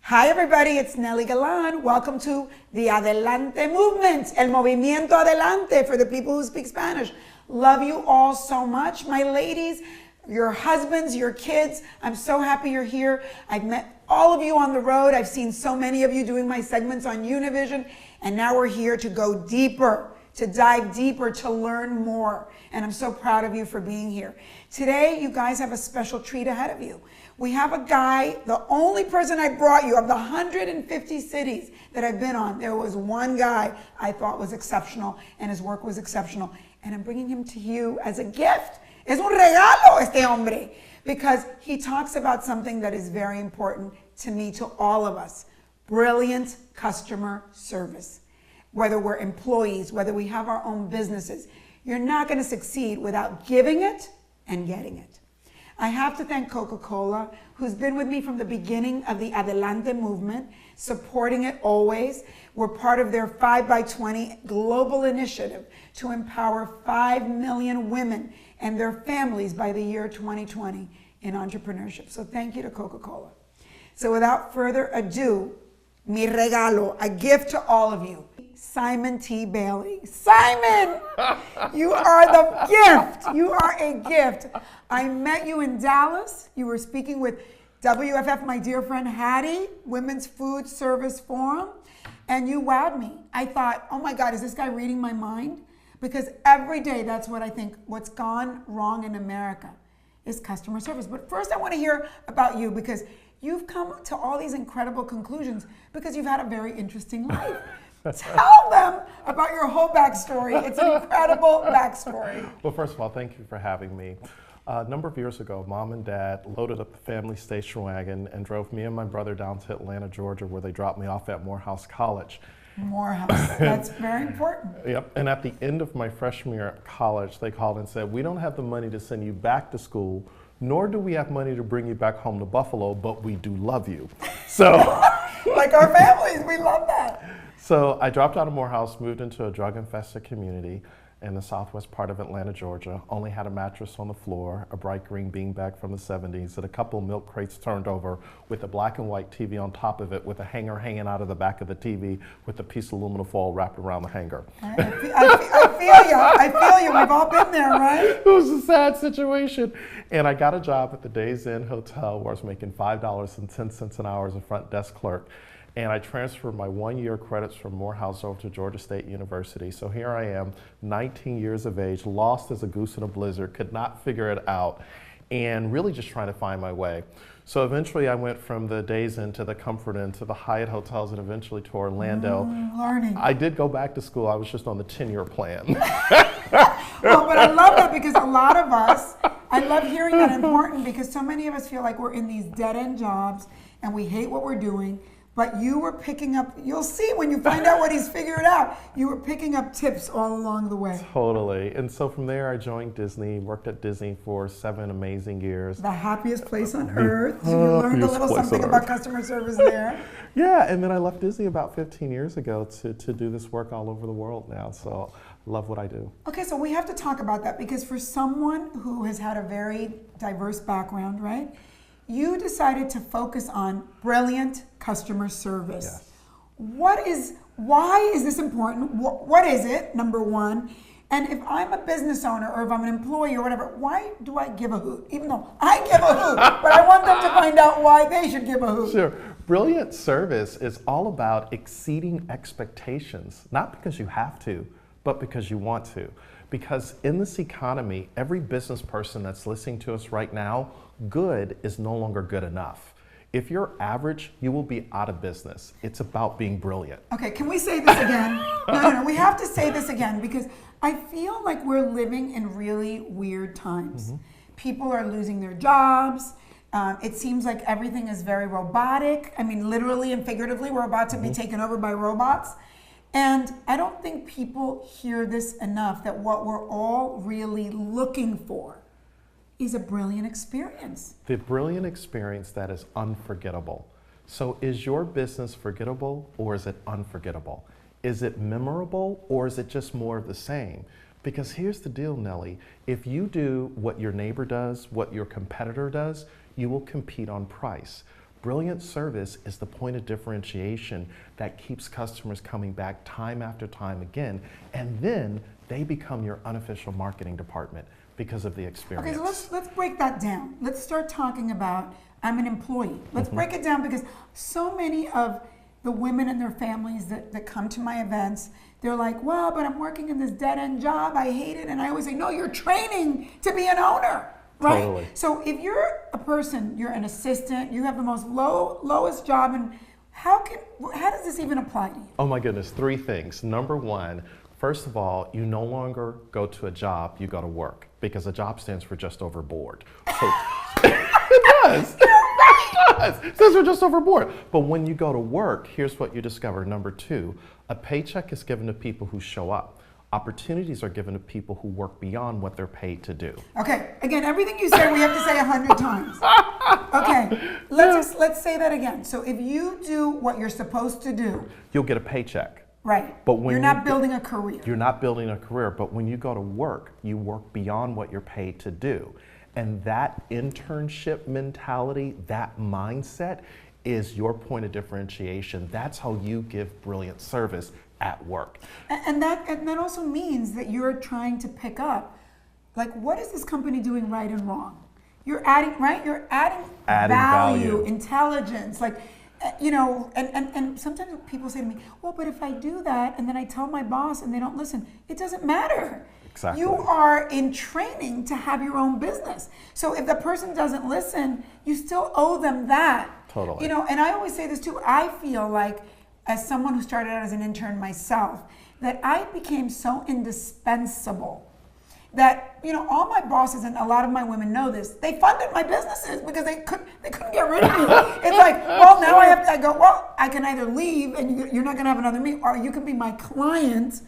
Hi everybody, it's Nelly Galan. Welcome to the Adelante movement, el movimiento Adelante for the people who speak Spanish. Love you all so much. My ladies, your husbands, your kids, I'm so happy you're here. I've met all of you on the road. I've seen so many of you doing my segments on Univision, and now we're here to go deeper, to dive deeper, to learn more. And I'm so proud of you for being here. Today, you guys have a special treat ahead of you. We have a guy, the only person I brought you of the 150 cities that I've been on, there was one guy I thought was exceptional and his work was exceptional. And I'm bringing him to you as a gift. Es un regalo este hombre, because he talks about something that is very important to me, to all of us. Brilliant customer service. Whether we're employees, whether we have our own businesses, you're not going to succeed without giving it and getting it. I have to thank Coca-Cola, who's been with me from the beginning of the Adelante movement, supporting it always. We're part of their 5x20 global initiative to empower 5 million women and their families by the year 2020 in entrepreneurship. So thank you to Coca-Cola. So without further ado, mi regalo, a gift to all of you. Simon T. Bailey. Simon, you are the gift. You are a gift. I met you in Dallas. You were speaking with WFF, my dear friend Hattie, Women's Food Service Forum, and you wowed me. I thought, oh my God, is this guy reading my mind? Because every day, that's what I think, what's gone wrong in America is customer service. But first I want to hear about you, because you've come to all these incredible conclusions because you've had a very interesting life. Tell them about your whole backstory. It's an incredible backstory. Well, first of all, thank you for having me. A number of years ago, Mom and Dad loaded up the family station wagon and drove me and my brother down to Atlanta, Georgia, where they dropped me off at Morehouse College. Morehouse, that's very important. Yep, and at the end of my freshman year at college, they called and said, we don't have the money to send you back to school, nor do we have money to bring you back home to Buffalo, but we do love you. So, like our families, we love that. So I dropped out of Morehouse, moved into a drug-infested community in the southwest part of Atlanta, Georgia. Only had a mattress on the floor, a bright green beanbag from the 70s, and a couple of milk crates turned over with a black and white TV on top of it with a hanger hanging out of the back of the TV with a piece of aluminum foil wrapped around the hanger. I feel you. I feel you. We've all been there, right? It was a sad situation. And I got a job at the Days Inn Hotel where I was making $5.10 an hour as a front desk clerk. And I transferred my 1-year credits from Morehouse over to Georgia State University. So here I am, 19 years of age, lost as a goose in a blizzard, could not figure it out, and really just trying to find my way. So eventually I went from the Days Inn to the Comfort Inn to the Hyatt Hotels and eventually to Orlando. Learning. I did go back to school. I was just on the 10-year plan. Well, but I love that, because a lot of us, I love hearing that important, because so many of us feel like we're in these dead-end jobs and we hate what we're doing. But you were picking up, you'll see when you find out what he's figured out, you were picking up tips all along the way. Totally. And so from there, I joined Disney, worked at Disney for 7 amazing years. The happiest place on earth. You learned a little something about customer service there. Yeah, and then I left Disney about 15 years ago to do this work all over the world now. So I love what I do. Okay, so we have to talk about that, because for someone who has had a very diverse background, right? You decided to focus on brilliant customer service. Yes. Why is this important? What is it, number one? And if I'm a business owner or if I'm an employee or whatever, why do I give a hoot? Even though I give a hoot, but I want them to find out why they should give a hoot. Sure. Brilliant service is all about exceeding expectations, not because you have to, but because you want to. Because in this economy, every business person that's listening to us right now, good is no longer good enough. If you're average, you will be out of business. It's about being brilliant. Okay, can we say this again? No, we have to say this again, because I feel like we're living in really weird times. Mm-hmm. People are losing their jobs. It seems like everything is very robotic. I mean, literally and figuratively, we're about to be taken over by robots. And I don't think people hear this enough, that what we're all really looking for is a brilliant experience. The brilliant experience that is unforgettable. So is your business forgettable or is it unforgettable? Is it memorable or is it just more of the same? Because here's the deal, Nelly. If you do what your neighbor does, what your competitor does, you will compete on price. brilliant service is the point of differentiation that keeps customers coming back time after time again, and then they become your unofficial marketing department because of the experience. Okay, so let's break that down. Let's start talking about I'm an employee. Let's break it down, because so many of the women and their families that come to my events, they're like, well, but I'm working in this dead-end job, I hate it. And I always say, no, you're training to be an owner, right? Totally. So if you're a person, you're an assistant, you have the most lowest job, and how does this even apply to you? Oh my goodness, 3 things. Number 1, first of all, you no longer go to a job, you go to work, because a job stands for just overboard. So it does. It does. It says we're just overboard. But when you go to work, here's what you discover. Number 2, a paycheck is given to people who show up. Opportunities are given to people who work beyond what they're paid to do. Okay, again, everything you say, we have to say 100 times. Okay, let's say that again. So if you do what you're supposed to do, you'll get a paycheck. Right. But when you're not building a career. You're not building a career, but when you go to work, you work beyond what you're paid to do. And that internship mentality, that mindset is your point of differentiation. That's how you give brilliant service at work. And that also means that you're trying to pick up, like, what is this company doing right and wrong? You're adding, right? You're adding value, intelligence, like, you know, and sometimes people say to me, well, but if I do that and then I tell my boss and they don't listen, it doesn't matter. Exactly. You are in training to have your own business. So if the person doesn't listen, you still owe them that. Totally. You know, and I always say this too, I feel like, as someone who started out as an intern myself, that I became so indispensable that, you know, all my bosses, and a lot of my women know this, they funded my businesses because they couldn't get rid of me. It's like, well, now I go, well, I can either leave and you're not gonna have another me, or you can be my client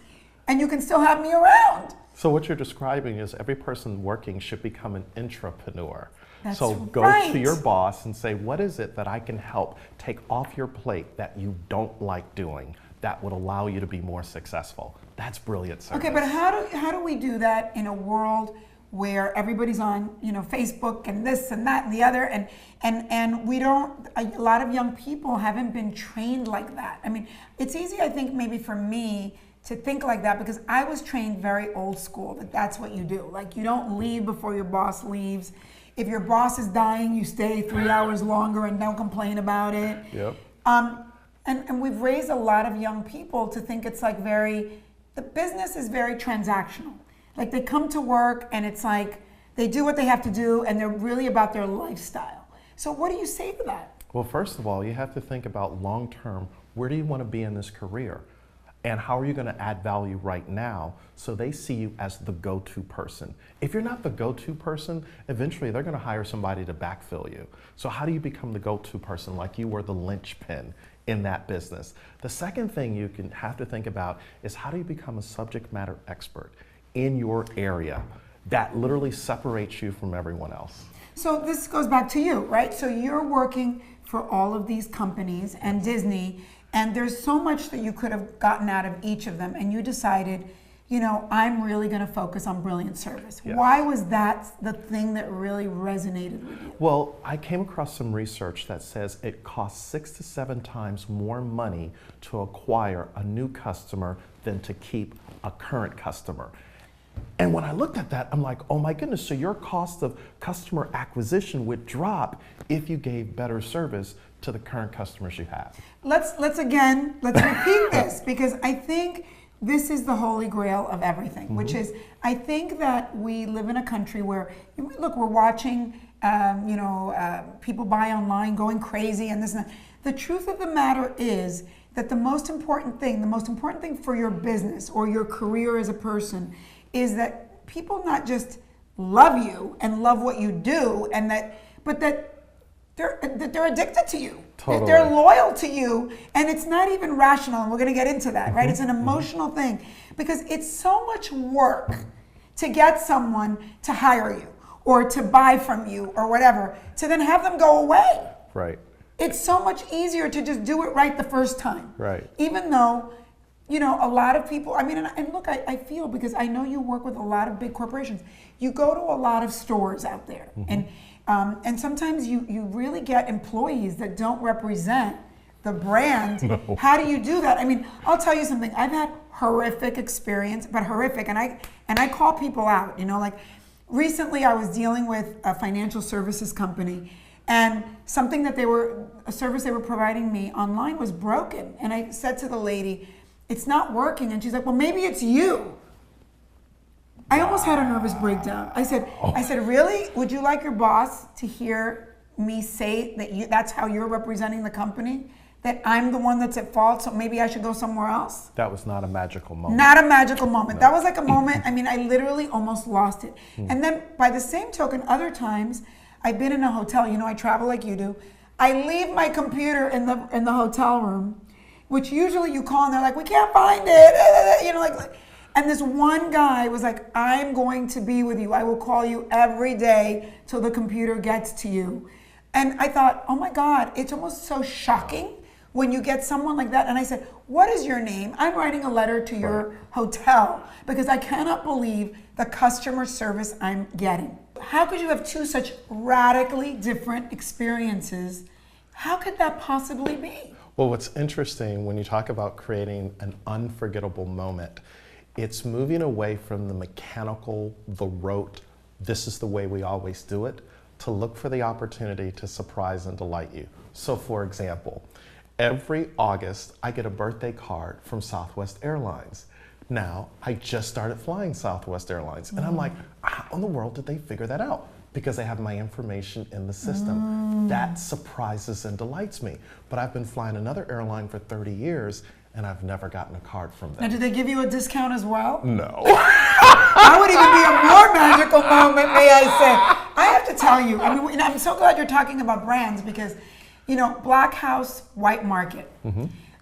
and you can still have me around. So what you're describing is every person working should become an intrapreneur. That's so go right. to your boss and say, what is it that I can help take off your plate that you don't like doing that would allow you to be more successful? That's brilliant service. Okay, but how do we do that in a world where everybody's on, you know, Facebook and this and that and the other, and we don't, a lot of young people haven't been trained like that. I mean, it's easy, I think, maybe for me to think like that, because I was trained very old school, that that's what you do. Like, you don't leave before your boss leaves. If your boss is dying, you stay 3 hours longer and don't complain about it. Yep. And we've raised a lot of young people to think it's like the business is very transactional. Like, they come to work and it's like they do what they have to do and they're really about their lifestyle. So what do you say to that? Well, first of all, you have to think about long term, where do you want to be in this career? And how are you going to add value right now so they see you as the go-to person? If you're not the go-to person, eventually they're going to hire somebody to backfill you. So how do you become the go-to person, like you were the linchpin in that business? The second thing you can have to think about is, how do you become a subject matter expert in your area that literally separates you from everyone else? So this goes back to you, right? So you're working for all of these companies and Disney, and there's so much that you could have gotten out of each of them, and you decided, you know, I'm really going to focus on brilliant service. Yes. Why was that the thing that really resonated with you? Well, I came across some research that says it costs 6 to 7 times more money to acquire a new customer than to keep a current customer. And when I looked at that, I'm like, oh my goodness, so your cost of customer acquisition would drop if you gave better service to the current customers you have. Let's repeat this, because I think this is the holy grail of everything, which is, I think that we live in a country where, look, we're watching, people buy online going crazy and this and that. The truth of the matter is that the most important thing for your business or your career as a person is that people not just love you and love what you do, but that they're addicted to you. Totally. They're loyal to you, and it's not even rational, and we're going to get into that, right? It's an emotional thing, because it's so much work to get someone to hire you or to buy from you or whatever, to then have them go away. Right. It's so much easier to just do it right the first time. Right. Even though you know, a lot of people, I mean, and look, I feel, because I know you work with a lot of big corporations, you go to a lot of stores out there, and sometimes you really get employees that don't represent the brand. No. How do you do that? I mean, I'll tell you something. I've had horrific experience, but horrific, and I call people out. You know, like recently I was dealing with a financial services company, and something that a service they were providing me online was broken, and I said to the lady, "It's not working," and she's like, "Well, maybe it's you." I almost had a nervous breakdown. I said, "Really? Would you like your boss to hear me say that that's how you're representing the company? That I'm the one that's at fault, so maybe I should go somewhere else?" That was not a magical moment. Not a magical moment. No. That was like a moment, I mean, I literally almost lost it. And then by the same token, other times, I've been in a hotel, you know, I travel like you do. I leave my computer in the hotel room, which usually you call and they're like, "We can't find it," you know, like, and this one guy was like, "I'm going to be with you. I will call you every day till the computer gets to you." And I thought, oh my God, it's almost so shocking when you get someone like that. And I said, "What is your name? I'm writing a letter to your hotel because I cannot believe the customer service I'm getting." How could you have two such radically different experiences? How could that possibly be? Well, what's interesting when you talk about creating an unforgettable moment, it's moving away from the mechanical, the rote, this is the way we always do it, to look for the opportunity to surprise and delight you. So for example, every August I get a birthday card from Southwest Airlines. Now, I just started flying Southwest Airlines, and I'm like, how in the world did they figure that out? Because they have my information in the system. That surprises and delights me. But I've been flying another airline for 30 years, and I've never gotten a card from them. Now, did they give you a discount as well? No. That would even be a more magical moment, may I say. I have to tell you, I mean, I'm so glad you're talking about brands because, you know, Black House, White Market.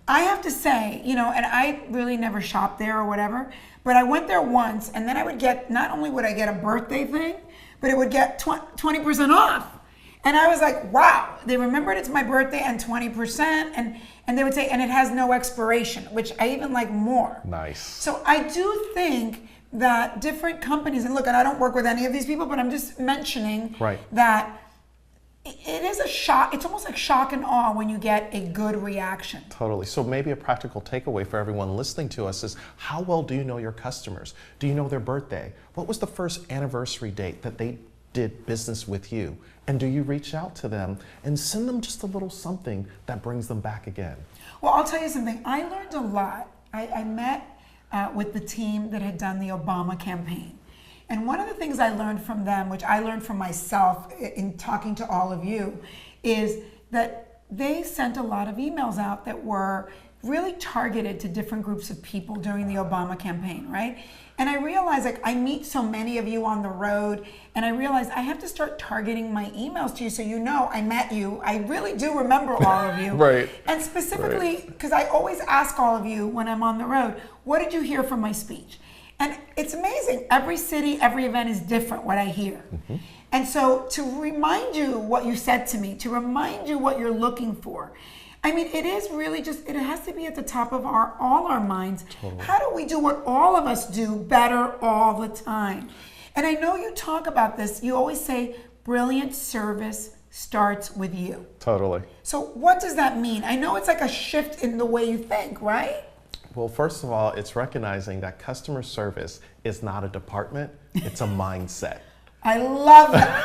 I have to say, you know, and I really never shopped there or whatever, but I went there once, and then I would get, not only would I get a birthday thing, but it would get 20% off. And I was like, wow, they remembered it's my birthday and 20%, and they would say, and it has no expiration, which I even like more. Nice. So I do think that different companies, and look, and I don't work with any of these people, but I'm just mentioning that it is a shock. It's almost like shock and awe when you get a good reaction. Totally. So maybe a practical takeaway for everyone listening to us is, how well do you know your customers? Do you know their birthday? What was the first anniversary date that they did business with you? And do you reach out to them and send them just a little something that brings them back again? Well, I'll tell you something. I learned a lot. I met with the team that had done the Obama campaign. And one of the things I learned from them, which I learned from myself in talking to all of you, is that they sent a lot of emails out that were really targeted to different groups of people during the Obama campaign, right? And I realized, like, I meet so many of you on the road, and I realized I have to start targeting my emails to you so you know I met you. I really do remember all of you. Right. And specifically, because I always ask all of you when I'm on the road, what did you hear from my speech? And it's amazing. Every city, every event is different, what I hear. And so to remind you what you said to me, to remind you what you're looking for, I mean, it is really just, it has to be at the top of all our minds. Totally. How do we do what all of us do better all the time? And I know you talk about this. You always say, brilliant service starts with you. Totally. So what does that mean? I know it's like a shift in the way you think, right? Well, first of all, it's recognizing that customer service is not a department, it's a mindset. I love that.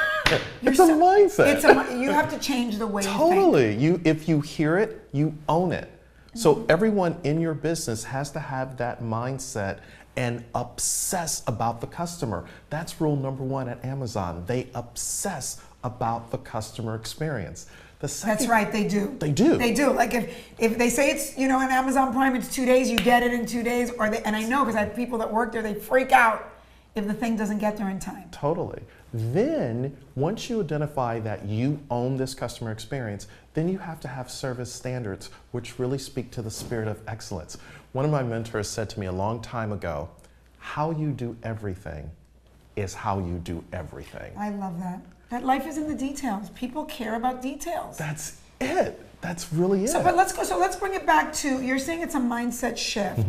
It's a mindset. You have to change the way you think. Totally. If you hear it, you own it. So everyone in your business has to have that mindset and obsess about the customer. That's rule number one at Amazon. They obsess about the customer experience. That's right, they do. They do. They do. Like if they say it's, you know, on Amazon Prime, it's 2 days, you get it in 2 days, and I know because I have people that work there, they freak out if the thing doesn't get there in time. Totally. Then, once you identify that you own this customer experience, then you have to have service standards, which really speak to the spirit of excellence. One of my mentors said to me a long time ago, how you do everything is how you do everything. I love that. That life is in the details. People care about details. That's it. That's really it. So, but let's go. So let's bring it back to, you're saying it's a mindset shift.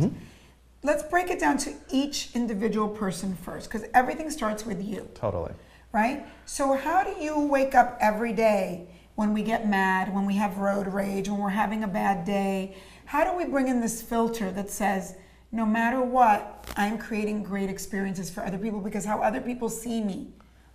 Let's break it down to each individual person first, because everything starts with you. Totally. Right? So how do you wake up every day when we get mad, when we have road rage, when we're having a bad day? How do we bring in this filter that says, no matter what, I'm creating great experiences for other people, because how other people see me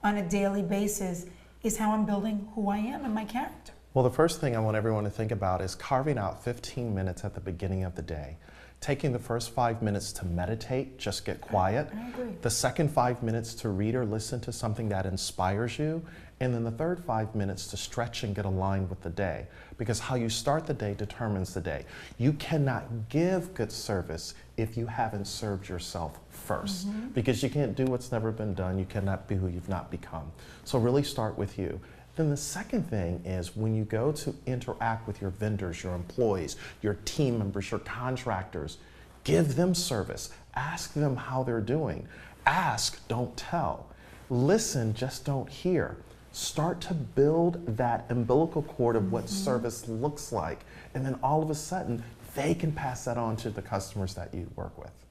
on a daily basis is how I'm building who I am and my character. Well, the first thing I want everyone to think about is carving out 15 minutes at the beginning of the day. Taking the first 5 minutes to meditate, just get quiet. I agree. The second 5 minutes to read or listen to something that inspires you. And then the third 5 minutes to stretch and get aligned with the day. Because how you start the day determines the day. You cannot give good service if you haven't served yourself first. Because you can't do what's never been done. You cannot be who you've not become. So really start with you. Then the second thing is when you go to interact with your vendors, your employees, your team members, your contractors, give them service. Ask them how they're doing. Ask, don't tell. Listen, just don't hear. Start to build that umbilical cord of what service looks like. And then all of a sudden, they can pass that on to the customers that you work with.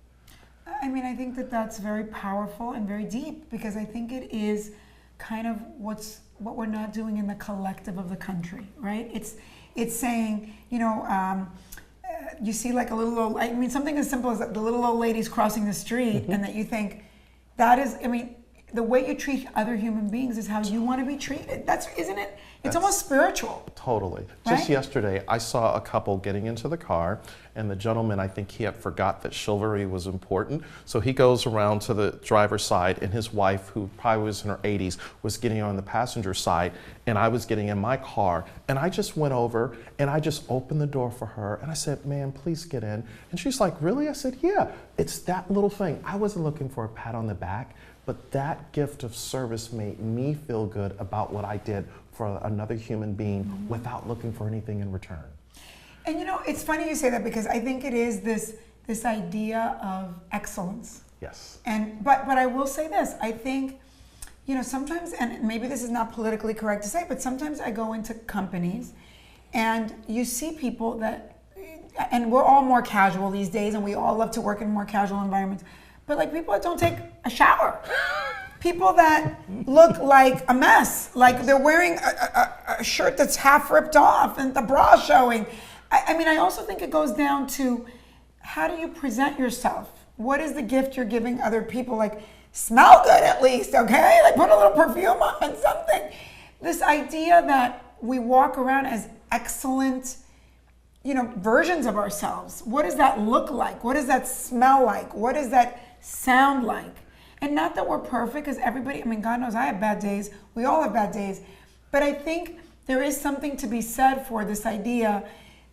I mean, I think that that's very powerful and very deep, because I think it is kind of what we're not doing in the collective of the country, right? It's saying, you know, you see like a little old, I mean, something as simple as the little old ladies crossing the street, and that you think that is, I mean, the way you treat other human beings is how you want to be treated. That's, isn't it? It's almost spiritual. Totally. Right? Just yesterday, I saw a couple getting into the car, and the gentleman, I think he had forgot that chivalry was important. So he goes around to the driver's side, and his wife, who probably was in her 80s, was getting on the passenger side, and I was getting in my car. And I just went over, and I just opened the door for her, and I said, "Ma'am, please get in." And she's like, "Really?" I said, "Yeah, it's that little thing." I wasn't looking for a pat on the back, but that gift of service made me feel good about what I did for another human being without looking for anything in return. And you know, it's funny you say that, because I think it is this idea of excellence. Yes. And but I will say this, I think, you know, sometimes, and maybe this is not politically correct to say, but sometimes I go into companies and you see people that, and we're all more casual these days, and we all love to work in more casual environments, but like people that don't take a shower. People that look like a mess, like they're wearing a shirt that's half ripped off and the bra showing. I mean, I also think it goes down to how do you present yourself? What is the gift you're giving other people? Like, smell good at least, okay? Like, put a little perfume on, something. This idea that we walk around as excellent, you know, versions of ourselves. What does that look like? What does that smell like? What does that sound like? And not that we're perfect, because everybody, I mean, God knows I have bad days. We all have bad days. But I think there is something to be said for this idea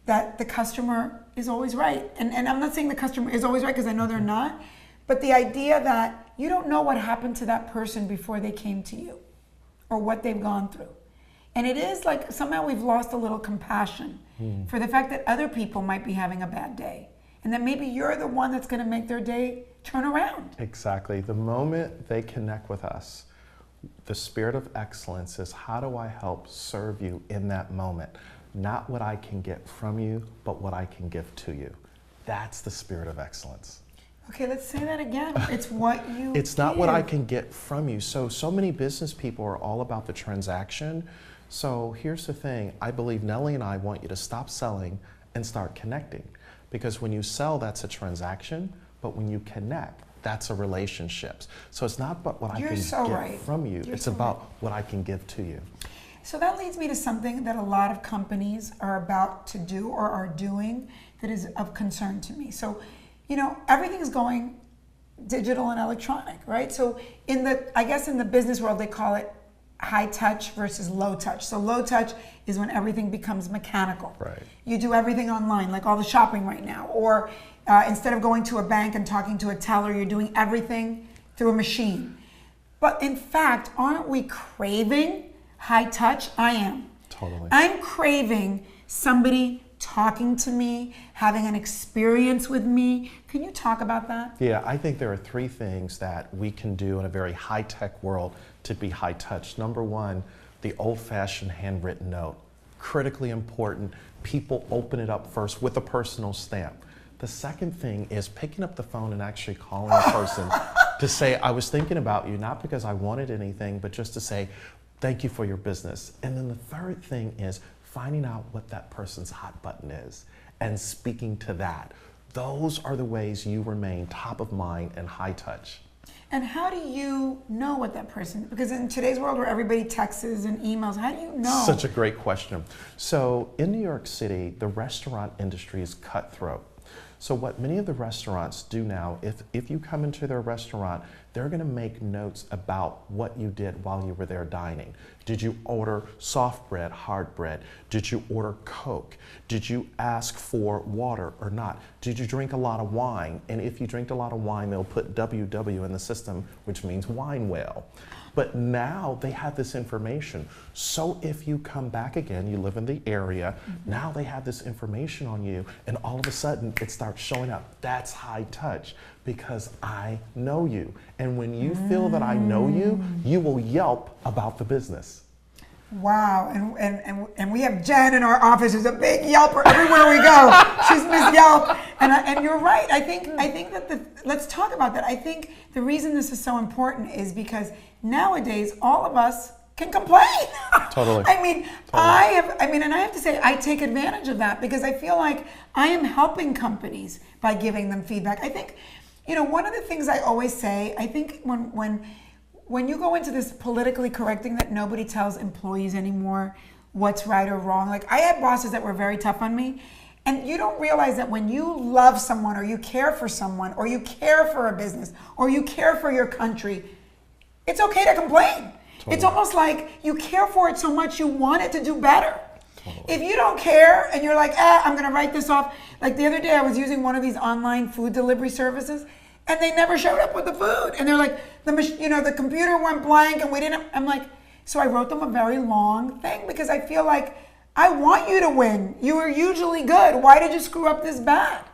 that the customer is always right. And I'm not saying the customer is always right, because I know they're not. But the idea that you don't know what happened to that person before they came to you, or what they've gone through. And it is like somehow we've lost a little compassion for the fact that other people might be having a bad day. And that maybe you're the one that's going to make their day turn around. Exactly. The moment they connect with us, the spirit of excellence is, how do I help serve you in that moment? Not what I can get from you, but what I can give to you. That's the spirit of excellence. Okay, let's say that again. It's what you It's not give. what I can get from you. So many business people are all about the transaction. So here's the thing. I believe Nellie and I want you to stop selling and start connecting. Because when you sell, that's a transaction. But when you connect, that's a relationship. So it's not about what I can get from you. It's about what I can give to you. So that leads me to something that a lot of companies are about to do or are doing that is of concern to me. So, you know, everything's going digital and electronic, right? So I guess in the business world, they call it high touch versus low touch. So low touch is when everything becomes mechanical. Right. You do everything online, like all the shopping right now. Or instead of going to a bank and talking to a teller, you're doing everything through a machine. But in fact, aren't we craving high touch? I am. Totally. I'm craving somebody talking to me, having an experience with me. Can you talk about that? Yeah, I think there are 3 things that we can do in a very high-tech world to be high touch. Number 1, the old-fashioned handwritten note. critically important. People open it up first with a personal stamp. The second thing is picking up the phone and actually calling a person to say, I was thinking about you, not because I wanted anything, but just to say, thank you for your business. And then the third thing is finding out what that person's hot button is and speaking to that. Those are the ways you remain top of mind and high touch. And how do you know what that person, because in today's world where everybody texts and emails, how do you know? Such a great question. So in New York City, the restaurant industry is cutthroat. So what many of the restaurants do now, if you come into their restaurant, they're gonna make notes about what you did while you were there dining. Did you order soft bread, hard bread? Did you order Coke? Did you ask for water or not? Did you drink a lot of wine? And if you drink a lot of wine, they'll put WW in the system, which means wine whale. But now they have this information. So if you come back again, you live in the area, now they have this information on you, and all of a sudden it starts showing up. That's high touch because I know you. And when you feel that I know you, you will Yelp about the business. Wow, and we have Jen in our office who's a big Yelper everywhere we go. She's Miss Yelp, and you're right. I think that let's talk about that. I think the reason this is so important is because nowadays all of us can complain. Totally. I mean, totally. And I have to say I take advantage of that because I feel like I am helping companies by giving them feedback. I think, one of the things I always say, I think when you go into this politically correct thing that nobody tells employees anymore what's right or wrong. Like I had bosses that were very tough on me, and you don't realize that when you love someone or you care for someone or you care for a business or you care for your country, it's okay to complain. Totally. It's almost like you care for it so much you want it to do better. Totally. If you don't care and you're like, I'm gonna write this off. Like the other day I was using one of these online food delivery services and they never showed up with the food. And they're like, the computer went blank and we didn't, I'm like, so I wrote them a very long thing because I feel like I want you to win. You are usually good. Why did you screw up this bad?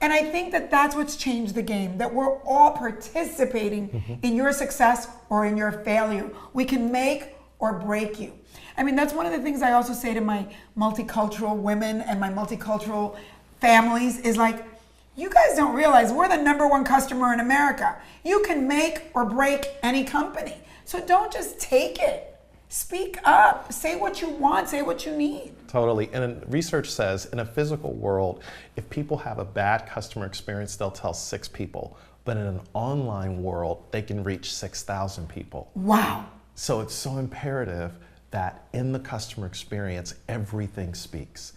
And I think that that's what's changed the game, that we're all participating in your success or in your failure. We can make or break you. I mean, that's one of the things I also say to my multicultural women and my multicultural families is like, you guys don't realize we're the #1 customer in America. You can make or break any company. So don't just take it. Speak up, say what you want, say what you need. Totally, and research says in a physical world, if people have a bad customer experience, they'll tell 6 people. But in an online world, they can reach 6,000 people. Wow. So it's so imperative that in the customer experience, everything speaks.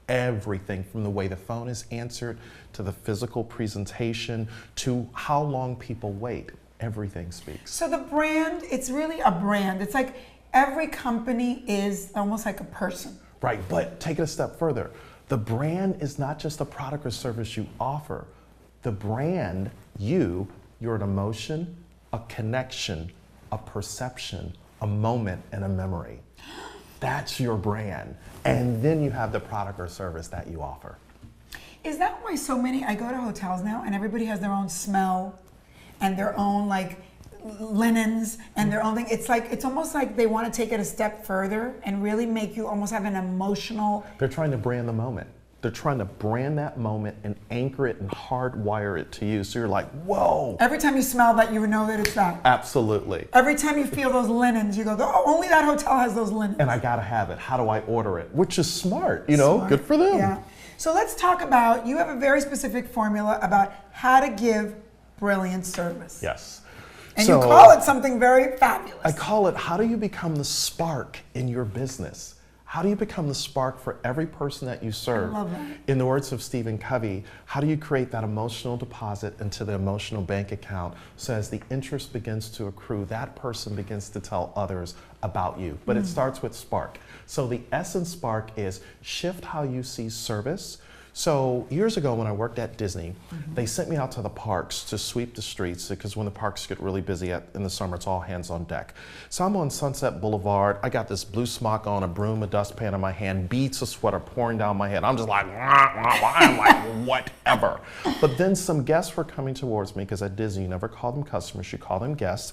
Everything from the way the phone is answered, to the physical presentation, to how long people wait, everything speaks. So the brand, it's really a brand. It's like every company is almost like a person. Right, but take it a step further. The brand is not just a product or service you offer. The brand, you're an emotion, a connection, a perception, a moment, and a memory. That's your brand. And then you have the product or service that you offer. Is that why I go to hotels now and everybody has their own smell and their own linens and their own thing? It's almost like they want to take it a step further and really make you almost have an emotional. They're trying to brand the moment. They're trying to brand that moment and anchor it and hardwire it to you. So you're like, whoa. Every time you smell that, you know that it's that. Absolutely. Every time you feel those linens, you go, oh, only that hotel has those linens. And I gotta have it. How do I order it? Which is smart, smart. Good for them. Yeah. So let's talk about, you have a very specific formula about how to give brilliant service. Yes. And you call it something very fabulous. I call it, how do you become the spark in your business? How do you become the spark for every person that you serve? I love that. In the words of Stephen Covey, how do you create that emotional deposit into the emotional bank account so as the interest begins to accrue, that person begins to tell others about you? But it starts with spark. So the essence spark is shift how you see service. So years ago when I worked at Disney, they sent me out to the parks to sweep the streets because when the parks get really busy in the summer, it's all hands on deck. So I'm on Sunset Boulevard. I got this blue smock on, a broom, a dustpan in my hand, beads of sweat are pouring down my head. I'm just like, I'm like, whatever. But then some guests were coming towards me because at Disney, you never call them customers, you call them guests.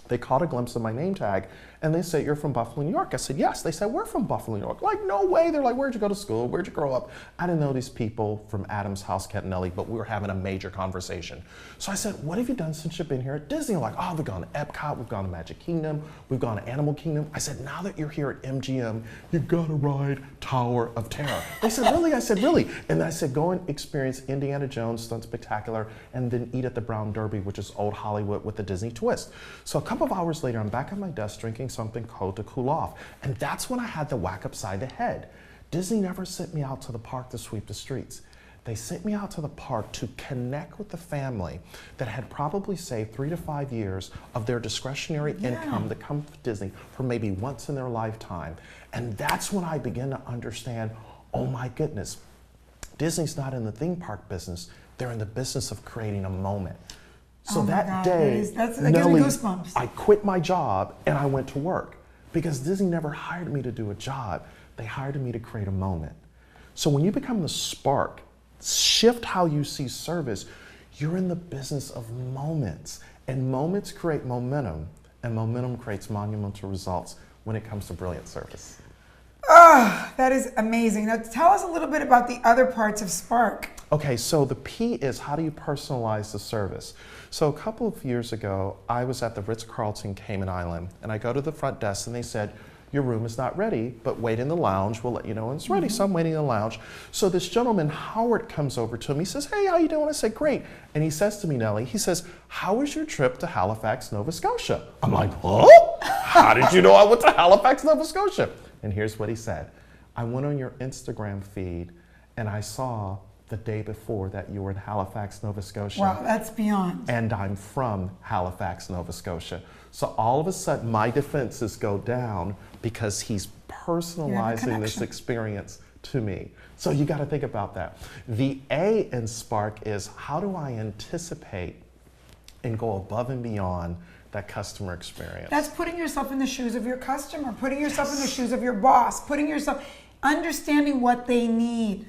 They caught a glimpse of my name tag And they say, you're from Buffalo, New York. I said, yes. They said, we're from Buffalo, New York. Like, no way. They're like, where'd you go to school? Where'd you grow up? I didn't know these people from Adams House, Catanelli, but we were having a major conversation. So I said, what have you done since you've been here at Disney? Like, oh, we've gone to Epcot, we've gone to Magic Kingdom, we've gone to Animal Kingdom. I said, now that you're here at MGM, you've got to ride Tower of Terror. They said, really? I said, really? And I said, go and experience Indiana Jones Stunt Spectacular and then eat at the Brown Derby, which is old Hollywood with a Disney twist. So a couple of hours later, I'm back at my desk drinking something cold to cool off. And that's when I had the whack upside the head. Disney never sent me out to the park to sweep the streets. They sent me out to the park to connect with the family that had probably saved 3 to 5 years of their discretionary income to come to Disney for maybe once in their lifetime. And that's when I began to understand, oh my goodness, Disney's not in the theme park business. They're in the business of creating a moment. So that day, that gives me goosebumps. I quit my job and I went to work because Disney never hired me to do a job. They hired me to create a moment. So when you become the spark, shift how you see service, you're in the business of moments. And moments create momentum, and momentum creates monumental results when it comes to brilliant service. Ah, that is amazing. Now tell us a little bit about the other parts of Spark. Okay, so the P is how do you personalize the service? So a couple of years ago, I was at the Ritz-Carlton Cayman Island, and I go to the front desk and they said, your room is not ready, but wait in the lounge, we'll let you know when it's ready. So I'm waiting in the lounge. So this gentleman, Howard, comes over to me, he says, hey, how you doing? I said, great. And he says to me, Nellie, he says, how was your trip to Halifax, Nova Scotia? I'm like, huh? How did you know I went to Halifax, Nova Scotia? And here's what he said. I went on your Instagram feed and I saw the day before that you were in Halifax, Nova Scotia. Wow, that's beyond. And I'm from Halifax, Nova Scotia. So all of a sudden my defenses go down because he's personalizing this experience to me. So you got to think about that. The A in Spark is how do I anticipate and go above and beyond that customer experience? That's putting yourself in the shoes of your customer, putting yourself in the shoes of your boss, understanding what they need.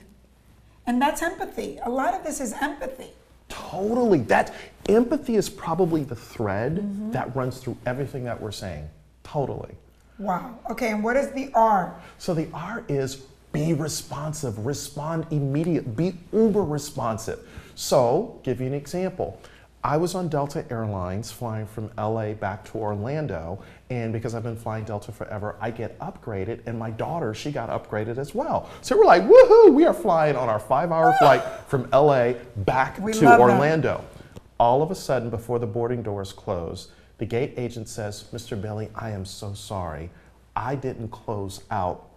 And that's empathy. A lot of this is empathy. Totally. That empathy is probably the thread that runs through everything that we're saying. Totally. Wow. Okay, and what is the R? So the R is be responsive, respond immediate, be uber responsive. So, give you an example. I was on Delta Airlines flying from LA back to Orlando, and because I've been flying Delta forever, I get upgraded, and my daughter, she got upgraded as well. So we're like, woohoo, we are flying on our 5-hour flight from LA back to Orlando. All of a sudden, before the boarding doors close, the gate agent says, Mr. Bailey, I am so sorry. I didn't close out,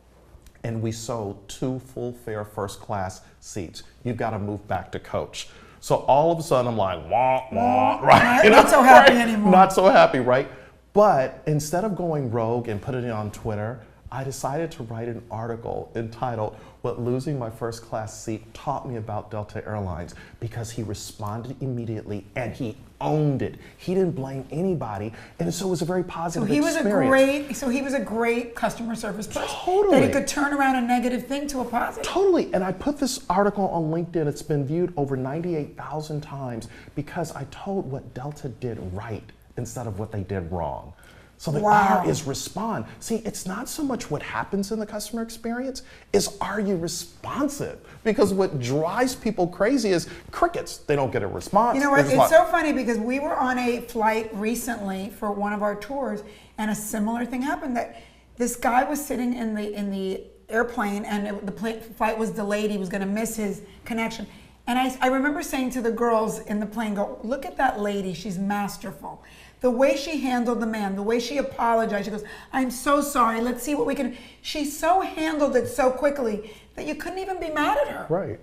and we sold 2 full fare first class seats. You've got to move back to coach. So all of a sudden I'm like, wah, wah, right? Not so happy anymore. Not so happy, right? But instead of going rogue and putting it on Twitter, I decided to write an article entitled, What Losing My First Class Seat Taught Me About Delta Airlines, because he responded immediately and he owned it. He didn't blame anybody, and so it was a very positive experience. So he was a great customer service person. Totally. That he could turn around a negative thing to a positive. Totally, and I put this article on LinkedIn. It's been viewed over 98,000 times because I told what Delta did right instead of what they did wrong. So the R is respond. See, it's not so much what happens in the customer experience, is are you responsive? Because what drives people crazy is crickets. They don't get a response. You know what, it's so funny because we were on a flight recently for one of our tours and a similar thing happened that this guy was sitting in the airplane and the flight was delayed. He was gonna miss his connection. And I remember saying to the girls in the plane, go, look at that lady, she's masterful. The way she handled the man, the way she apologized, she goes, I'm so sorry, let's see what we can, she so handled it so quickly that you couldn't even be mad at her. Right.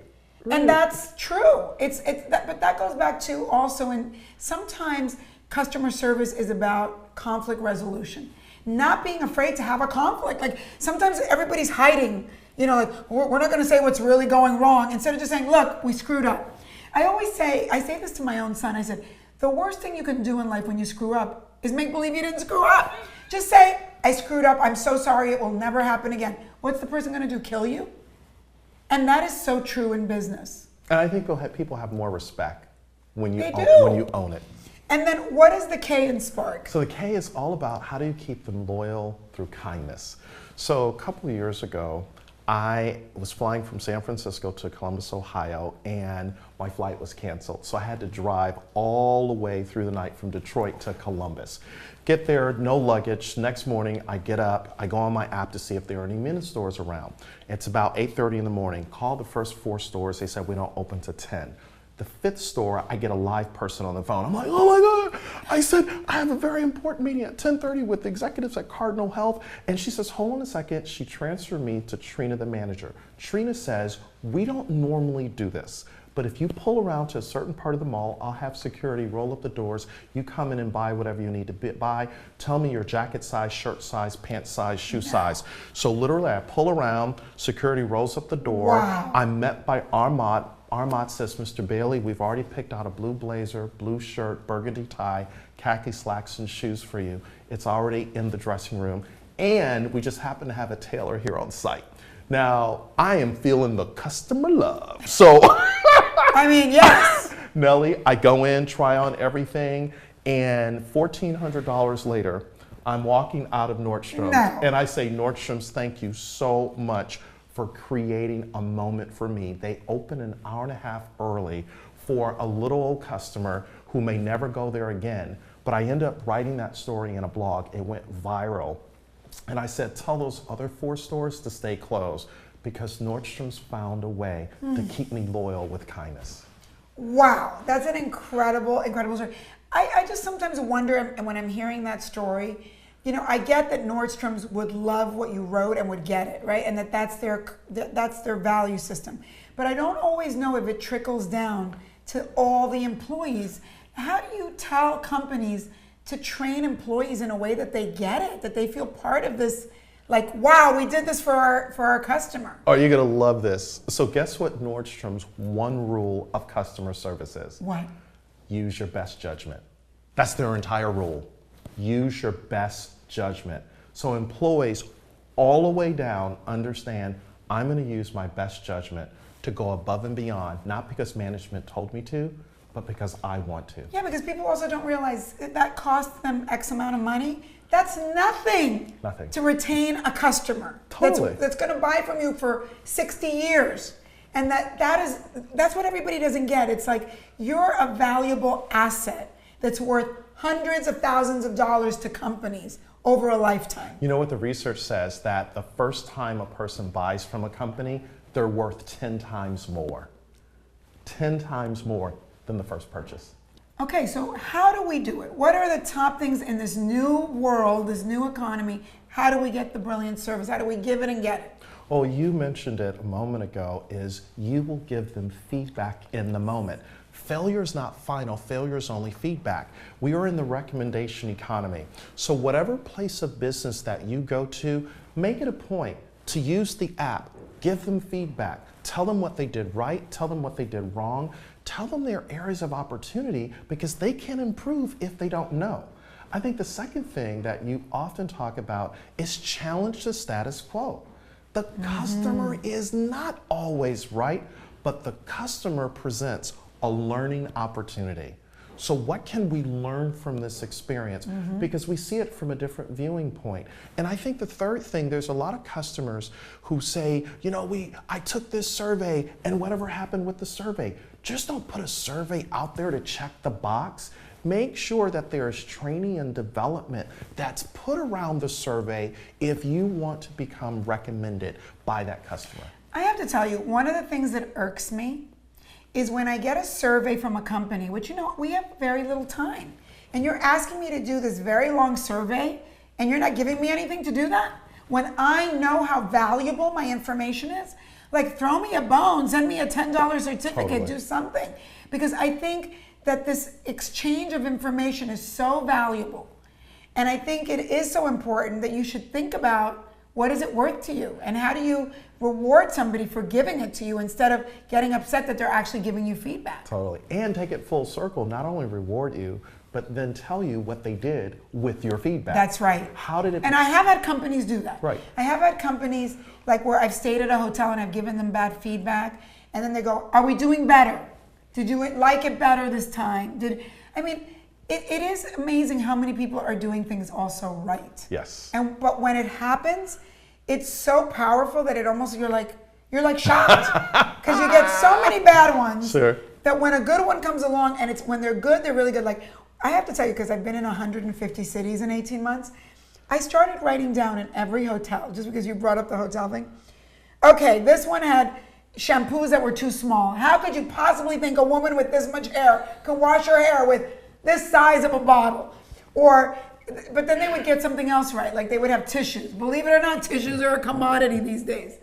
And that's true. But that goes back to also, and sometimes customer service is about conflict resolution. Not being afraid to have a conflict. Like sometimes everybody's hiding, you know, like we're not gonna say what's really going wrong, instead of just saying, look, we screwed up. I say this to my own son, I said, the worst thing you can do in life when you screw up is make believe you didn't screw up. Just say, I screwed up, I'm so sorry, it will never happen again. What's the person gonna do, kill you? And that is so true in business. And I think people have more respect when you own it. And then what is the K in Spark? So the K is all about how do you keep them loyal through kindness. So a couple of years ago, I was flying from San Francisco to Columbus, Ohio, and my flight was canceled. So I had to drive all the way through the night from Detroit to Columbus. Get there, no luggage. Next morning, I get up, I go on my app to see if there are any mini stores around. It's about 8:30 in the morning. Call the first 4 stores. They said we don't open till 10. The 5th store, I get a live person on the phone. I'm like, oh my God. I said, I have a very important meeting at 10:30 with the executives at Cardinal Health. And she says, hold on a second. She transferred me to Trina, the manager. Trina says, we don't normally do this, but if you pull around to a certain part of the mall, I'll have security roll up the doors. You come in and buy whatever you need to buy. Tell me your jacket size, shirt size, pant size, shoe size. So literally I pull around, security rolls up the door. Wow. I'm met by Armand. Armand says, Mr. Bailey, we've already picked out a blue blazer, blue shirt, burgundy tie, khaki slacks and shoes for you. It's already in the dressing room. And we just happen to have a tailor here on site. Now, I am feeling the customer love. So, I mean, yes. Nellie, I go in, try on everything, and $1,400 later, I'm walking out of Nordstrom's. No. And I say, Nordstrom's, thank you so much for creating a moment for me. They open an hour and a half early for a little old customer who may never go there again. But I end up writing that story in a blog. It went viral. And I said, tell those other 4 stores to stay closed because Nordstrom's found a way to keep me loyal with kindness. Wow, that's an incredible, incredible story. I just sometimes wonder, and when I'm hearing that story, you know, I get that Nordstrom's would love what you wrote and would get it, right? And that's their value system. But I don't always know if it trickles down to all the employees. How do you tell companies to train employees in a way that they get it, that they feel part of this, like, wow, we did this for our customer? Oh, you're gonna love this. So guess what Nordstrom's one rule of customer service is? What? Use your best judgment. That's their entire rule. Use your best judgment. So employees all the way down understand I'm going to use my best judgment to go above and beyond, not because management told me to, but because I want to. Yeah, because people also don't realize that costs them X amount of money. That's nothing. Nothing. To retain a customer. Totally. That's going to buy from you for 60 years. And that's what everybody doesn't get. It's like you're a valuable asset that's worth hundreds of thousands of dollars to companies over a lifetime. You know what the research says? That the first time a person buys from a company, they're worth 10 times more. 10 times more than the first purchase. Okay, so how do we do it? What are the top things in this new world, this new economy? How do we get the brilliant service? How do we give it and get it? Well, you mentioned it a moment ago, is you will give them feedback in the moment. Failure is not final, failure is only feedback. We are in the recommendation economy. So whatever place of business that you go to, make it a point to use the app, give them feedback, tell them what they did right, tell them what they did wrong, tell them their areas of opportunity because they can improve if they don't know. I think the second thing that you often talk about is challenge the status quo. The customer is not always right, but the customer presents a learning opportunity. So what can we learn from this experience? Because we see it from a different viewing point. And I think the third thing, there's a lot of customers who say, you know, I took this survey and whatever happened with the survey. Just don't put a survey out there to check the box. Make sure that there is training and development that's put around the survey if you want to become recommended by that customer. I have to tell you, one of the things that irks me is when I get a survey from a company, which, you know, we have very little time, and you're asking me to do this very long survey, and you're not giving me anything to do that? When I know how valuable my information is, like, throw me a bone, send me a $10 certificate, Totally. do something. Because I think that this exchange of information is so valuable. And I think it is so important that you should think about, what is it worth to you? And how do you reward somebody for giving it to you instead of getting upset that they're actually giving you feedback? Totally. And take it full circle, not only reward you, but then tell you what they did with your feedback. That's right. How did it? And I have had companies do that. Right. I have had companies like where I've stayed at a hotel and I've given them bad feedback, and then they go, are we doing better? Did you like it better this time? It is amazing how many people are doing things also right. Yes. But when it happens, it's so powerful that it almost you're like shocked because you get so many bad ones Sure. that when a good one comes along and when they're good, they're really good. Like I have to tell you, because I've been in 150 cities in 18 months, I started writing down in every hotel, just because you brought up the hotel thing. Okay, this one had shampoos that were too small. How could you possibly think a woman with this much hair can wash her hair with this size of a bottle? But then they would get something else right, like they would have tissues. Believe it or not, tissues are a commodity these days.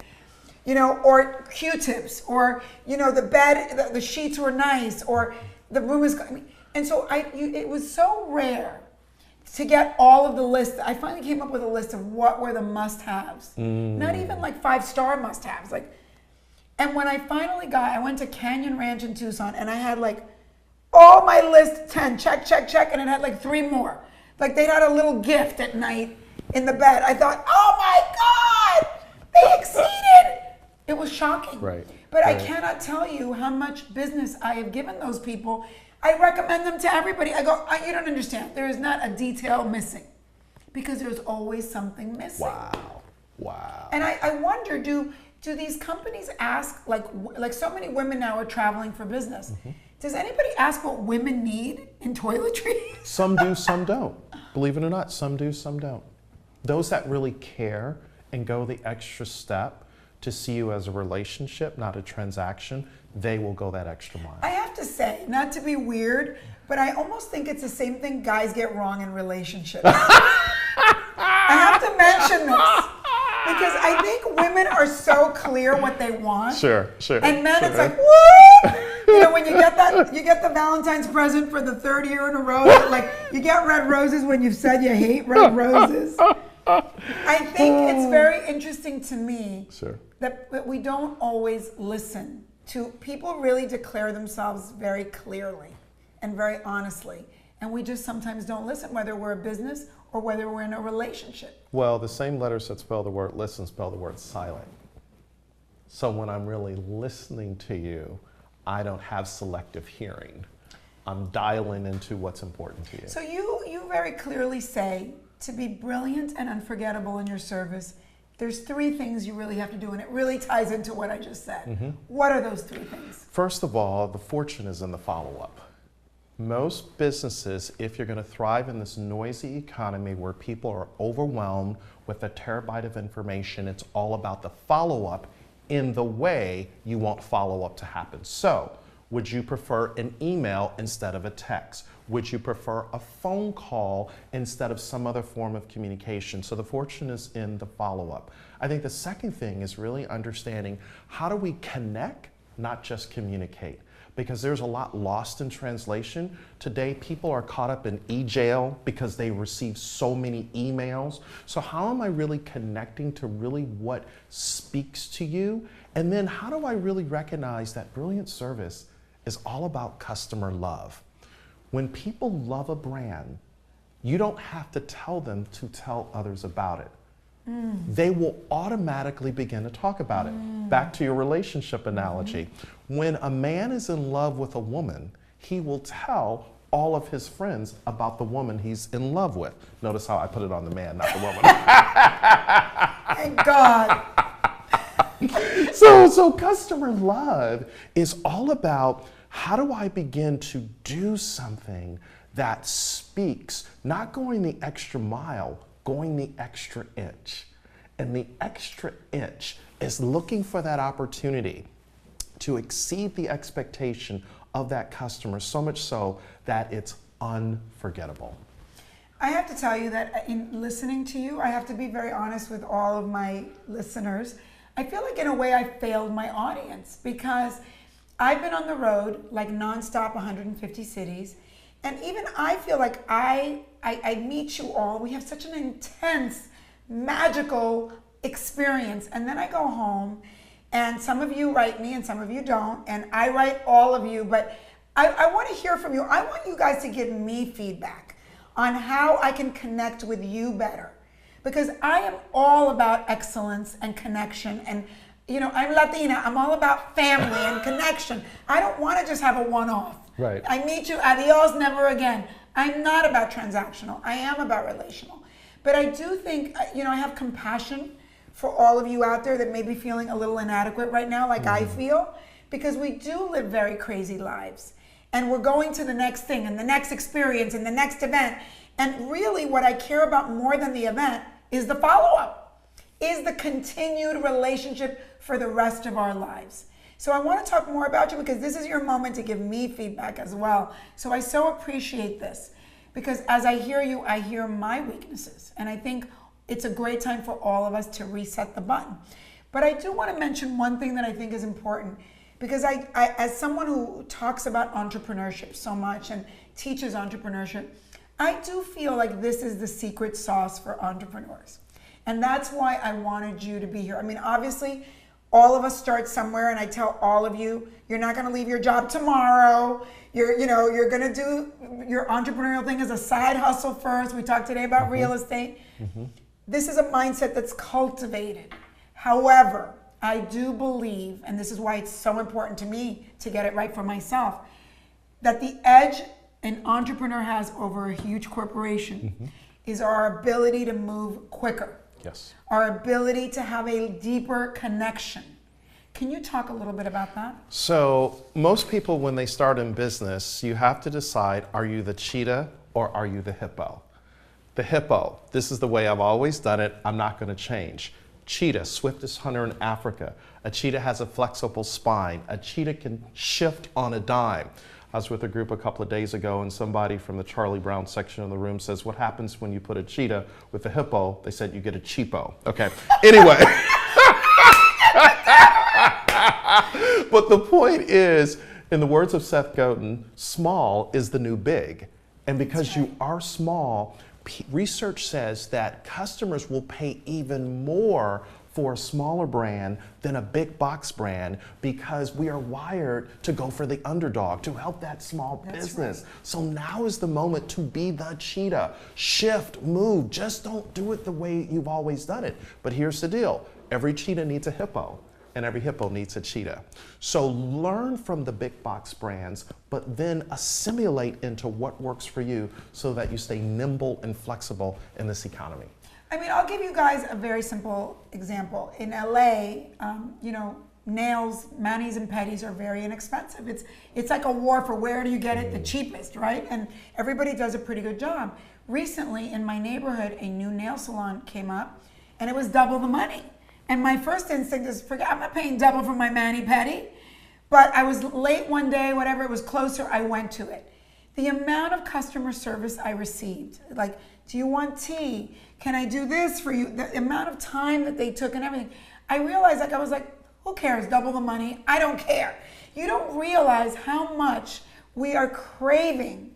Or Q-tips, or the bed, the sheets were nice, or the room is. And so it was so rare to get all of the lists. I finally came up with a list of what were the must-haves. Not even like 5-star must-haves. And when I finally I went to Canyon Ranch in Tucson, and I had like all my list 10, check, check, check, and it had like 3 more. Like they'd had a little gift at night in the bed. I thought, oh my God, they exceeded. It was shocking. Right. But I cannot tell you how much business I have given those people. I recommend them to everybody. I go, you don't understand. There is not a detail missing because there's always something missing. Wow. And I wonder, do these companies ask, like so many women now are traveling for business. Mm-hmm. Does anybody ask what women need in toiletries? Some do, some don't. Believe it or not, some do, some don't. Those that really care and go the extra step to see you as a relationship, not a transaction, they will go that extra mile. I have to say, not to be weird, but I almost think it's the same thing guys get wrong in relationships. I have to mention this because I think women are so clear what they want. Sure. And men, it's like, what? When you get the Valentine's present for the 3rd year in a row, like you get red roses when you've said you hate red roses. I think it's very interesting to me that we don't always listen to people really declare themselves very clearly and very honestly. And we just sometimes don't listen, whether we're a business or whether we're in a relationship. Well, the same letters that spell the word listen spell the word silent. So when I'm really listening to you, I don't have selective hearing. I'm dialing into what's important to you. So you very clearly say, to be brilliant and unforgettable in your service, there's 3 things you really have to do, and it really ties into what I just said. Mm-hmm. What are those 3 things? First of all, the fortune is in the follow-up. Most businesses, if you're going to thrive in this noisy economy where people are overwhelmed with a terabyte of information, it's all about the follow-up in the way you want follow-up to happen. So, would you prefer an email instead of a text? Would you prefer a phone call instead of some other form of communication? So the fortune is in the follow-up. I think the second thing is really understanding how do we connect, not just communicate. Because there's a lot lost in translation. Today, people are caught up in e-jail because they receive so many emails. So how am I really connecting to really what speaks to you? And then how do I really recognize that brilliant service is all about customer love? When people love a brand, you don't have to tell them to tell others about it. They will automatically begin to talk about it. Back to your relationship analogy. When a man is in love with a woman, he will tell all of his friends about the woman he's in love with. Notice how I put it on the man, not the woman. Thank God. So customer love is all about how do I begin to do something that speaks, not going the extra mile, going the extra inch. And the extra inch is looking for that opportunity to exceed the expectation of that customer, so much so that it's unforgettable. I have to tell you that in listening to you, I have to be very honest with all of my listeners. I feel like in a way I failed my audience because I've been on the road like nonstop, 150 cities. And even I feel like I meet you all. We have such an intense, magical experience. And then I go home and some of you write me and some of you don't. And I write all of you, but I want to hear from you. I want you guys to give me feedback on how I can connect with you better. Because I am all about excellence and connection. And you know, I'm Latina. I'm all about family and connection. I don't want to just have a one-off. Right. I meet you, adios, never again. I'm not about transactional. I am about relational. But I do think, I have compassion for all of you out there that may be feeling a little inadequate right now, like I feel, because we do live very crazy lives. And we're going to the next thing and the next experience and the next event. And really what I care about more than the event is the follow-up, is the continued relationship for the rest of our lives. So I want to talk more about you because this is your moment to give me feedback as well. So I so appreciate this because as I hear you, I hear my weaknesses. And I think it's a great time for all of us to reset the button. But I do want to mention one thing that I think is important because I as someone who talks about entrepreneurship so much and teaches entrepreneurship, I do feel like this is the secret sauce for entrepreneurs. And that's why I wanted you to be here. I mean, obviously, all of us start somewhere, and I tell all of you, you're not gonna leave your job tomorrow. You're gonna do your entrepreneurial thing as a side hustle first. We talked today about real estate. This is a mindset that's cultivated. However, I do believe, and this is why it's so important to me to get it right for myself, that the edge an entrepreneur has over a huge corporation is our ability to move quicker. Yes. Our ability to have a deeper connection. Can you talk a little bit about that? So most people, when they start in business, you have to decide, are you the cheetah or are you the hippo? The hippo, this is the way I've always done it, I'm not going to change. Cheetah, swiftest hunter in Africa. A cheetah has a flexible spine. A cheetah can shift on a dime. I was with a group a couple of days ago and somebody from the Charlie Brown section of the room says, what happens when you put a cheetah with a hippo? They said you get a cheapo. Okay, anyway. But the point is, in the words of Seth Godin, small is the new big. And because you are small, research says that customers will pay even more for a smaller brand than a big box brand because we are wired to go for the underdog, to help that small business. Right. So now is the moment to be the cheetah. Shift, move, just don't do it the way you've always done it. But here's the deal, every cheetah needs a hippo and every hippo needs a cheetah. So learn from the big box brands, but then assimilate into what works for you so that you stay nimble and flexible in this economy. I mean, I'll give you guys a very simple example. In LA, nails, manis and pedis are very inexpensive. It's like a war for where do you get it the cheapest, right? And everybody does a pretty good job. Recently, in my neighborhood, a new nail salon came up, and it was double the money. And my first instinct is, forget, I'm not paying double for my mani-pedi. But I was late one day, whatever, it was closer, I went to it. The amount of customer service I received, like, do you want tea? Can I do this for you? The amount of time that they took and everything. I realized, I was like, who cares? Double the money. I don't care. You don't realize how much we are craving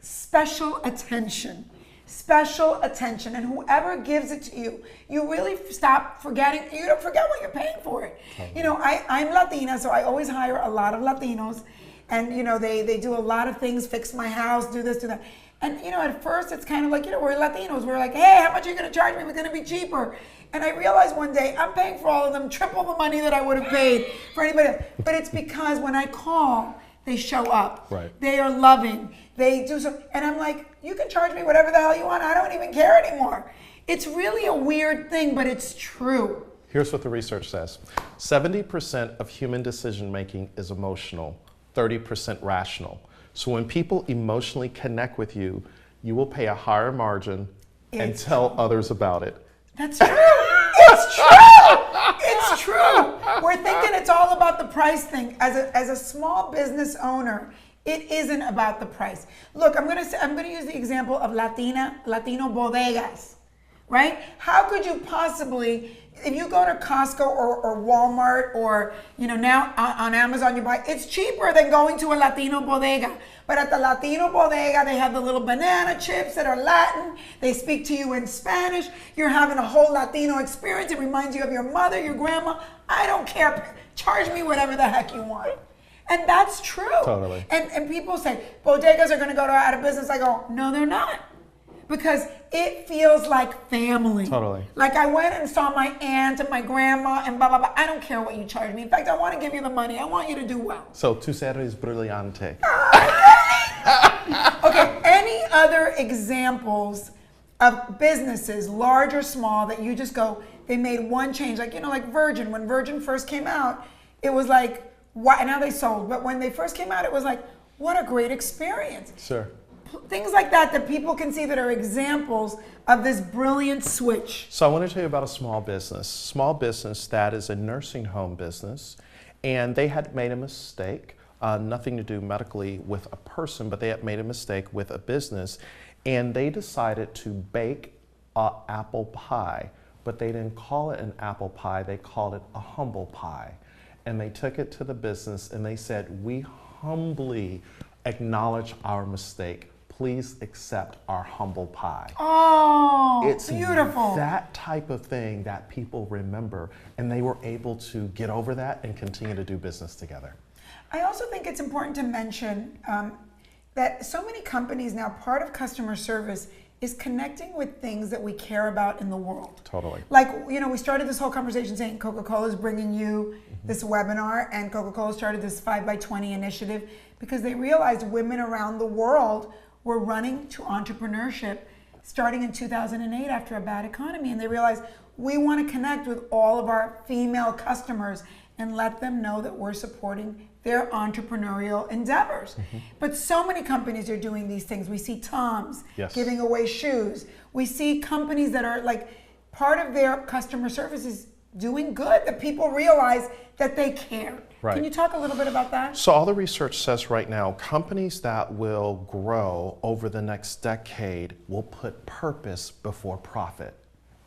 special attention. Special attention. And whoever gives it to you, you really stop forgetting. You don't forget what you're paying for it. I'm Latina, so I always hire a lot of Latinos. And, they do a lot of things, fix my house, do this, do that. And, at first it's kind of like, we're Latinos. We're like, hey, how much are you going to charge me? We're going to be cheaper. And I realized one day I'm paying for all of them triple the money that I would have paid for anybody else. But it's because when I call, they show up. Right. They are loving. They do so. And I'm like, you can charge me whatever the hell you want. I don't even care anymore. It's really a weird thing, but it's true. Here's what the research says. 70% of human decision making is emotional, 30% rational. So when people emotionally connect with you, you will pay a higher margin and tell others about it. That's true. It's true. It's true. We're thinking it's all about the price thing. As a small business owner, it isn't about the price. Look, I'm gonna use the example of Latino bodegas, right? How could you possibly, if you go to Costco or Walmart or now on Amazon you buy, it's cheaper than going to a Latino bodega. But at the Latino bodega, they have the little banana chips that are Latin. They speak to you in Spanish. You're having a whole Latino experience. It reminds you of your mother, your grandma. I don't care. Charge me whatever the heck you want. And that's true. Totally. And people say, bodegas are going to go out of business. I go, no, they're not. Because it feels like family. Totally. Like I went and saw my aunt and my grandma and blah, blah, blah. I don't care what you charge me. In fact, I want to give you the money. I want you to do well. So, tu eres brillante. Okay, any any other examples of businesses, large or small, that you just go, they made one change? Like, like Virgin. When Virgin first came out, it was like, why? Now they sold. But when they first came out, it was like, what a great experience. Sure. Things like that people can see that are examples of this brilliant switch. So I want to tell you about a small business that is a nursing home business, and they had made a mistake, nothing to do medically with a person, but they had made a mistake with a business, and they decided to bake an apple pie, but they didn't call it an apple pie, they called it a humble pie. And they took it to the business and they said, we humbly acknowledge our mistake. Please accept our humble pie. Oh, it's beautiful. That type of thing that people remember, and they were able to get over that and continue to do business together. I also think it's important to mention that so many companies now, part of customer service is connecting with things that we care about in the world. Totally. Like, we started this whole conversation saying Coca-Cola is bringing you this webinar, and Coca-Cola started this 5x20 initiative because they realized women around the world were running to entrepreneurship starting in 2008 after a bad economy. And they realized we want to connect with all of our female customers and let them know that we're supporting their entrepreneurial endeavors. But so many companies are doing these things. We see Tom's giving away shoes. We see companies that are like, part of their customer service is doing good, that people realize that they care. Right. Can you talk a little bit about that? So all the research says right now, companies that will grow over the next decade will put purpose before profit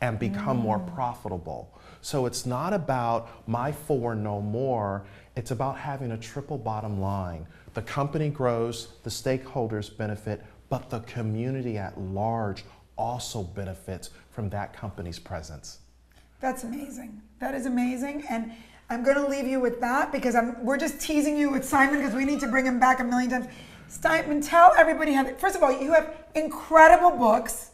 and become more profitable. So it's not about my four no more, it's about having a triple bottom line. The company grows, the stakeholders benefit, but the community at large also benefits from that company's presence. That's amazing. That is amazing. And I'm going to leave you with that because we're just teasing you with Simon because we need to bring him back a million times. Simon, tell everybody first of all, you have incredible books.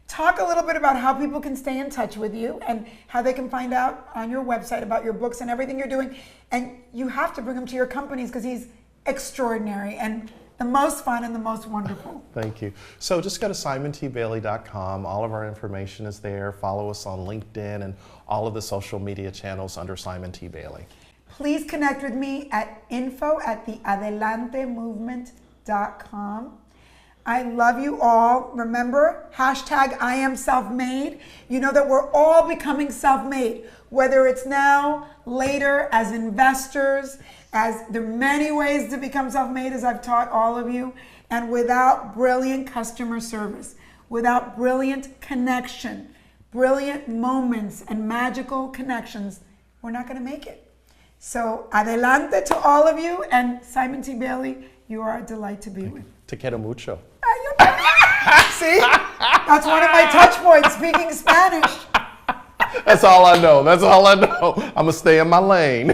Talk a little bit about how people can stay in touch with you and how they can find out on your website about your books and everything you're doing. And you have to bring him to your companies because he's extraordinary and the most fun and the most wonderful. Thank you. So just go to simontbailey.com. All of our information is there. Follow us on LinkedIn and all of the social media channels under Simon T. Bailey. Please connect with me at info@theadelantemovement.com. I love you all. Remember, #I am self-made. You know that we're all becoming self-made, whether it's now, later, as investors, as there are many ways to become self-made, as I've taught all of you. And without brilliant customer service, without brilliant connection, brilliant moments and magical connections, we're not going to make it. So, adelante to all of you. And Simon T. Bailey, you are a delight to be with. Te quiero mucho. See? That's one of my touch points, speaking Spanish. That's all I know. I'm going to stay in my lane.